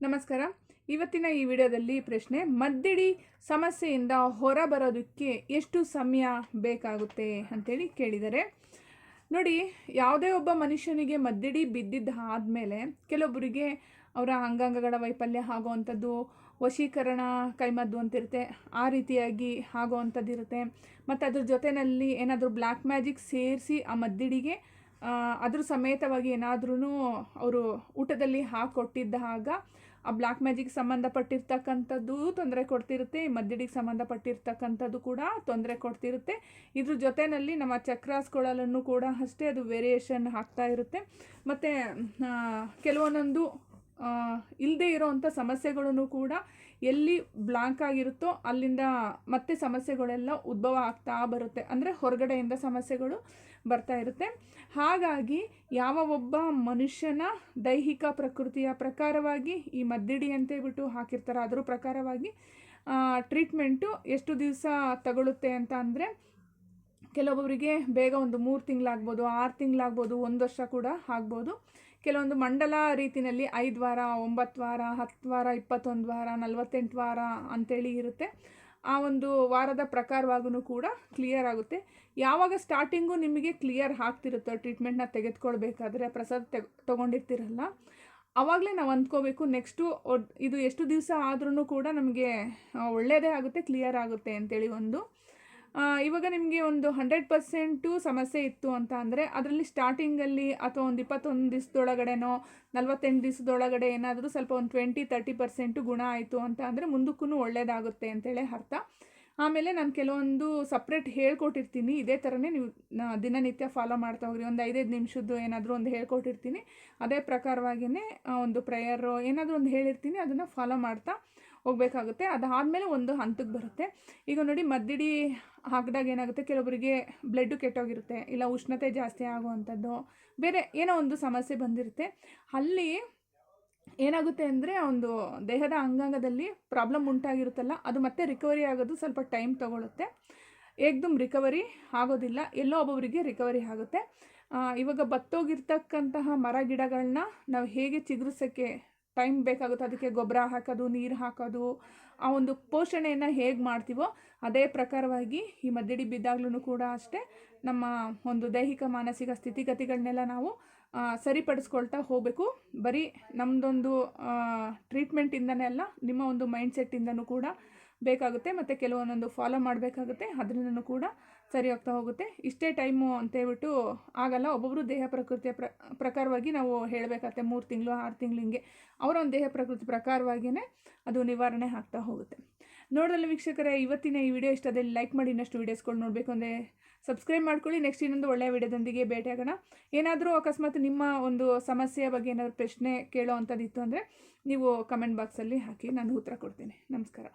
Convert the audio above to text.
ನಮಸ್ಕಾರ. ಇವತ್ತಿನ ಈ ವಿಡಿಯೋದಲ್ಲಿ ಪ್ರಶ್ನೆ, ಮದ್ದಿಡಿ ಸಮಸ್ಯೆಯಿಂದ ಹೊರಬರೋದಕ್ಕೆ ಎಷ್ಟು ಸಮಯ ಬೇಕಾಗುತ್ತೆ ಅಂತೇಳಿ ಕೇಳಿದ್ದಾರೆ. ನೋಡಿ, ಯಾವುದೇ ಒಬ್ಬ ಮನುಷ್ಯನಿಗೆ ಮದ್ದಿಡಿ ಬಿದ್ದಿದ್ದಾದಮೇಲೆ ಕೆಲವೊಬ್ಬರಿಗೆ ಅವರ ಅಂಗಾಂಗಗಳ ವೈಫಲ್ಯ ಆಗೋವಂಥದ್ದು, ವಶೀಕರಣ ಕೈಮದ್ದು ಅಂತಿರುತ್ತೆ, ಆ ರೀತಿಯಾಗಿ ಆಗೋವಂಥದ್ದಿರುತ್ತೆ. ಮತ್ತು ಅದ್ರ ಜೊತೆಯಲ್ಲಿ ಏನಾದರೂ ಬ್ಲ್ಯಾಕ್ ಮ್ಯಾಜಿಕ್ ಸೇರಿಸಿ ಆ ಮದ್ದಿಡಿಗೆ ಅದ್ರ ಸಮೇತವಾಗಿ ಏನಾದ್ರೂ ಅವರು ಊಟದಲ್ಲಿ ಹಾಕ್ಕೊಟ್ಟಿದ್ದಾಗ ಆ ಬ್ಲ್ಯಾಕ್ ಮ್ಯಾಜಿಕ್ ಸಂಬಂಧಪಟ್ಟಿರ್ತಕ್ಕಂಥದ್ದು ತೊಂದರೆ ಕೊಡ್ತಿರುತ್ತೆ, ಮದ್ದಿಡಿಗೆ ಸಂಬಂಧಪಟ್ಟಿರ್ತಕ್ಕಂಥದ್ದು ಕೂಡ ತೊಂದರೆ ಕೊಡ್ತಿರುತ್ತೆ. ಇದ್ರ ಜೊತೆಯಲ್ಲಿ ನಮ್ಮ ಚಕ್ರಾಸ್ಗಳಲ್ಲೂ ಕೂಡ ಅಷ್ಟೇ ಅದು ವೇರಿಯೇಷನ್ ಆಗ್ತಾ ಇರುತ್ತೆ. ಮತ್ತು ಕೆಲವೊಂದೊಂದು ಇಲ್ಲದೆ ಇರೋವಂಥ ಸಮಸ್ಯೆಗಳನ್ನು ಕೂಡ ಎಲ್ಲಿ ಬ್ಲಾಂಕ್ ಆಗಿರುತ್ತೋ ಅಲ್ಲಿಂದ ಮತ್ತೆ ಸಮಸ್ಯೆಗಳೆಲ್ಲ ಉದ್ಭವ ಆಗ್ತಾ ಬರುತ್ತೆ, ಅಂದರೆ ಹೊರಗಡೆಯಿಂದ ಸಮಸ್ಯೆಗಳು ಬರ್ತಾ ಇರುತ್ತೆ. ಹಾಗಾಗಿ ಯಾವ ಒಬ್ಬ ಮನುಷ್ಯನ ದೈಹಿಕ ಪ್ರಕೃತಿಯ ಪ್ರಕಾರವಾಗಿ ಈ ಮದ್ದಿಡಿ ಅಂತೇಳ್ಬಿಟ್ಟು ಹಾಕಿರ್ತಾರೆ, ಅದ್ರ ಪ್ರಕಾರವಾಗಿ ಟ್ರೀಟ್ಮೆಂಟು ಎಷ್ಟು ದಿವಸ ತಗೊಳುತ್ತೆ ಅಂತ ಅಂದರೆ, ಕೆಲವೊಬ್ಬರಿಗೆ ಬೇಗ ಒಂದು 3 ತಿಂಗಳಾಗ್ಬೋದು, 6 ತಿಂಗಳಾಗ್ಬೋದು, 1 ವರ್ಷ ಕೂಡ ಆಗ್ಬೋದು. ಕೆಲವೊಂದು ಮಂಡಲ ರೀತಿಯಲ್ಲಿ 5 ವಾರ, 9 ವಾರ, 10 ವಾರ, 21 ವಾರ, 48 ವಾರ ಅಂಥೇಳಿ ಇರುತ್ತೆ. ಆ ಒಂದು ವಾರದ ಪ್ರಕಾರವಾಗೂ ಕೂಡ ಕ್ಲಿಯರ್ ಆಗುತ್ತೆ. ಯಾವಾಗ ಸ್ಟಾರ್ಟಿಂಗು ನಿಮಗೆ ಕ್ಲಿಯರ್ ಆಗ್ತಿರುತ್ತೋ ಟ್ರೀಟ್ಮೆಂಟ್ನ ತೆಗೆದುಕೊಳ್ಬೇಕಾದ್ರೆ, ಪ್ರಸಾದ ತೊಗೊಂಡಿರ್ತಿರಲ್ಲ, ಆವಾಗಲೇ ನಾವು ಅಂದ್ಕೋಬೇಕು ನೆಕ್ಸ್ಟು ಇದು ಎಷ್ಟು ದಿವಸ ಆದ್ರೂ ಕೂಡ ನಮಗೆ ಒಳ್ಳೆಯದೇ ಆಗುತ್ತೆ, ಕ್ಲಿಯರ್ ಆಗುತ್ತೆ ಅಂತೇಳಿ. ಇವಾಗ ನಿಮಗೆ ಒಂದು 100% ಸಮಸ್ಯೆ ಇತ್ತು ಅಂತ ಅಂದರೆ, ಅದರಲ್ಲಿ ಸ್ಟಾರ್ಟಿಂಗಲ್ಲಿ ಅಥವಾ ಒಂದು 21 ದಿವಸದೊಳಗಡೆನೋ 48 ದಿವಸದೊಳಗಡೆ ಏನಾದರೂ ಸ್ವಲ್ಪ ಒಂದು 20-30% ಗುಣ ಆಯಿತು ಅಂತ ಅಂದರೆ ಮುಂದಕ್ಕೂ ಒಳ್ಳೆಯದಾಗುತ್ತೆ ಅಂತೇಳಿ ಅರ್ಥ. ಆಮೇಲೆ ನಾನು ಕೆಲವೊಂದು ಸಪ್ರೇಟ್ ಹೇಳ್ಕೊಟ್ಟಿರ್ತೀನಿ, ಇದೇ ಥರನೇ ನೀವು ದಿನನಿತ್ಯ ಫಾಲೋ ಮಾಡ್ತಾ ಹೋಗ್ರಿ. ಒಂದು 5-5 ನಿಮಿಷದ್ದು ಏನಾದರೂ ಒಂದು ಹೇಳ್ಕೊಟ್ಟಿರ್ತೀನಿ, ಅದೇ ಪ್ರಕಾರವಾಗಿಯೇ ಒಂದು ಪ್ರೇಯರು ಏನಾದರೂ ಒಂದು ಹೇಳಿರ್ತೀನಿ, ಅದನ್ನು ಫಾಲೋ ಮಾಡ್ತಾ ಹೋಗಬೇಕಾಗುತ್ತೆ. ಅದಾದಮೇಲೆ ಒಂದು ಹಂತಕ್ಕೆ ಬರುತ್ತೆ. ಈಗ ನೋಡಿ, ಮದ್ದಿಡಿ ಹಾಕಿದಾಗ ಏನಾಗುತ್ತೆ, ಕೆಲವೊಬ್ಬರಿಗೆ ಬ್ಲಡ್ಡು ಕೆಟ್ಟೋಗಿರುತ್ತೆ, ಇಲ್ಲ ಉಷ್ಣತೆ ಜಾಸ್ತಿ ಆಗುವಂಥದ್ದು, ಬೇರೆ ಏನೋ ಒಂದು ಸಮಸ್ಯೆ ಬಂದಿರುತ್ತೆ. ಅಲ್ಲಿ ಏನಾಗುತ್ತೆ ಅಂದರೆ, ಒಂದು ದೇಹದ ಅಂಗಾಂಗದಲ್ಲಿ ಪ್ರಾಬ್ಲಮ್ ಉಂಟಾಗಿರುತ್ತಲ್ಲ, ಅದು ಮತ್ತೆ ರಿಕವರಿ ಆಗೋದು ಸ್ವಲ್ಪ ಟೈಮ್ ತೊಗೊಳುತ್ತೆ. ಏಕ್ದಮ್ ರಿಕವರಿ ಆಗೋದಿಲ್ಲ, ಎಲ್ಲೋ ಒಬ್ಬೊಬ್ಬರಿಗೆ ರಿಕವರಿ ಆಗುತ್ತೆ. ಇವಾಗ ಬತ್ತೋಗಿರ್ತಕ್ಕಂತಹ ಮರ ಗಿಡಗಳನ್ನ ನಾವು ಹೇಗೆ ಚಿಗುರಿಸೋಕ್ಕೆ ಟೈಮ್ ಬೇಕಾಗುತ್ತೆ, ಅದಕ್ಕೆ ಗೊಬ್ಬರ ಹಾಕೋದು, ನೀರು ಹಾಕೋದು, ಆ ಒಂದು ಪೋಷಣೆಯನ್ನು ಹೇಗೆ ಮಾಡ್ತೀವೋ ಅದೇ ಪ್ರಕಾರವಾಗಿ ಈ ಮದ್ದಿಡಿ ಬಿದ್ದಾಗ್ಲೂ ಕೂಡ ಅಷ್ಟೇ ನಮ್ಮ ಒಂದು ದೈಹಿಕ ಮಾನಸಿಕ ಸ್ಥಿತಿಗತಿಗಳನ್ನೆಲ್ಲ ನಾವು ಸರಿಪಡಿಸ್ಕೊಳ್ತಾ ಹೋಗಬೇಕು. ಬರೀ ನಮ್ಮದೊಂದು ಟ್ರೀಟ್ಮೆಂಟಿಂದನೇ ಅಲ್ಲ, ನಿಮ್ಮ ಒಂದು ಮೈಂಡ್ಸೆಟ್ಟಿಂದನೂ ಕೂಡ ಬೇಕಾಗುತ್ತೆ. ಮತ್ತು ಕೆಲವೊಂದೊಂದು ಫಾಲೋ ಮಾಡಬೇಕಾಗುತ್ತೆ, ಅದರಿಂದನೂ ಕೂಡ ಸರಿ ಹೋಗ್ತಾ ಹೋಗುತ್ತೆ. ಇಷ್ಟೇ ಟೈಮು ಅಂತೇಳ್ಬಿಟ್ಟು ಆಗಲ್ಲ. ಒಬ್ಬೊಬ್ಬರು ದೇಹ ಪ್ರಕೃತಿಯ ಪ್ರಕಾರವಾಗಿ ನಾವು ಹೇಳಬೇಕಾಗತ್ತೆ, 3 ತಿಂಗಳು 6 ತಿಂಗಳು ಹಿಂಗೆ ಅವರ ಒಂದು ದೇಹ ಪ್ರಕೃತಿ ಪ್ರಕಾರವಾಗಿಯೇ ಅದು ನಿವಾರಣೆ ಆಗ್ತಾ ಹೋಗುತ್ತೆ. ನೋಡೋಲ್ಲ ವೀಕ್ಷಕರೇ, ಇವತ್ತಿನ ಈ ವಿಡಿಯೋ ಇಷ್ಟದಲ್ಲಿ ಲೈಕ್ ಮಾಡಿ, ಇನ್ನಷ್ಟು ವೀಡಿಯೋಸ್ಗಳು ನೋಡಬೇಕು ಅಂದರೆ ಸಬ್ಸ್ಕ್ರೈಬ್ ಮಾಡ್ಕೊಳ್ಳಿ. ನೆಕ್ಸ್ಟ್ ಇನ್ನೊಂದು ಒಳ್ಳೆಯ ವಿಡಿಯೋದೊಂದಿಗೆ ಭೇಟಿಯಾಗೋಣ. ಏನಾದರೂ ಅಕಸ್ಮಾತ್ ನಿಮ್ಮ ಒಂದು ಸಮಸ್ಯೆಯ ಬಗ್ಗೆ ಏನಾದರೂ ಪ್ರಶ್ನೆ ಕೇಳೋ ಅಂಥದ್ದಿತ್ತು ಅಂದರೆ ನೀವು ಕಮೆಂಟ್ ಬಾಕ್ಸಲ್ಲಿ ಹಾಕಿ, ನಾನು ಉತ್ತರ ಕೊಡ್ತೀನಿ. ನಮಸ್ಕಾರ.